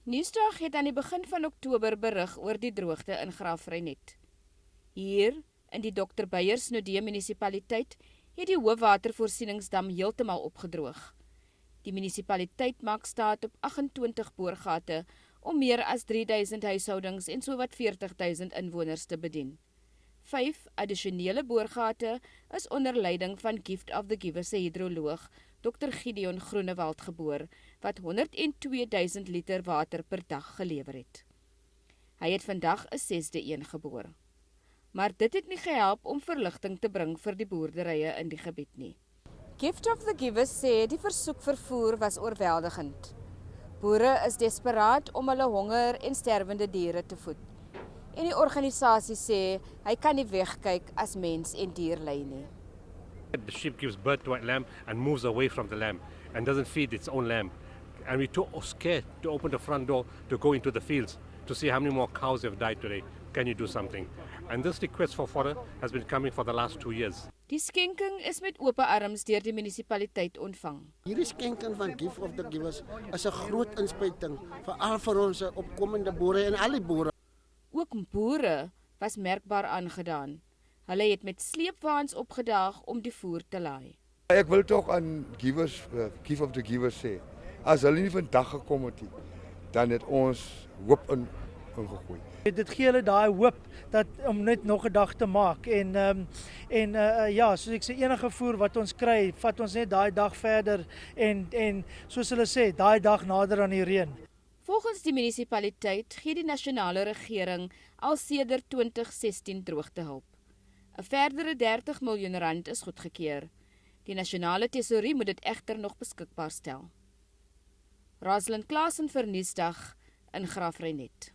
Nuusdag het aan die begin van Oktober berig oor die droogte in Graafrenet. Hier, in die Dr. Beyersnodee munisipaliteit, het die hoofwatervoorsieningsdam heeltemal opgedroog. Die munisipaliteit maak staat op 28 boorgate om meer as 3000 huishoudings en sowat 40,000 inwoners te bedien. 5 addisionele boorgate is onder leiding van Gift of the Giver se hidroloog, Dr. Gideon Groenewald geboor, wat 102,000 liter water per dag gelewer het. Hy het vandag 'n 6de een geboor. Maar dit het nie gehelp om verligting te bring vir die boerderye in die gebied nie. Gift of the Giver sê die versoekvervoer was oorweldigend. Boere is desperaat om hulle honger en sterwende diere te voed. En die organisasie sê hy kan nie wegkyk as mens en dier ly nie. The sheep gives birth to a lamb and moves away from the lamb and doesn't feed its own lamb. And we're too scared to open the front door to go into the fields to see how many more cows have died today. Can you do something? And this request for fodder has been coming for the last 2 years. Die skenking is met oop arms deur die munisipaliteit ontvang. Hierdie skenking van Gift of the Givers is 'n groot inspuiting veral vir ons opkomende boere en al die boere. Ook boere was merkbaar aangedaan. Hulle het met sleepwaens opgedaag om die voer te laai. Ek wil tog aan Gift of the Givers sê, as hulle nie vandag gekom het nie, dan het ons hoop ingegooi. Dit gee hulle daai hoop dat om net nog 'n dag te maak en ja, soos ek sê, enige voer wat ons kry, vat ons net daai dag verder en soos hulle sê, daai dag nader aan die reën. Volgens die munisipaliteit gee die nasionale regering al sedert 2016 droogtehulp. 'n verdere 30 miljoen rand is goedgekeur. Die nasionale tesourie moet dit egter nog beskikbaar stel. Rosalind Klaasen vir Nuusdag in Graafrenet.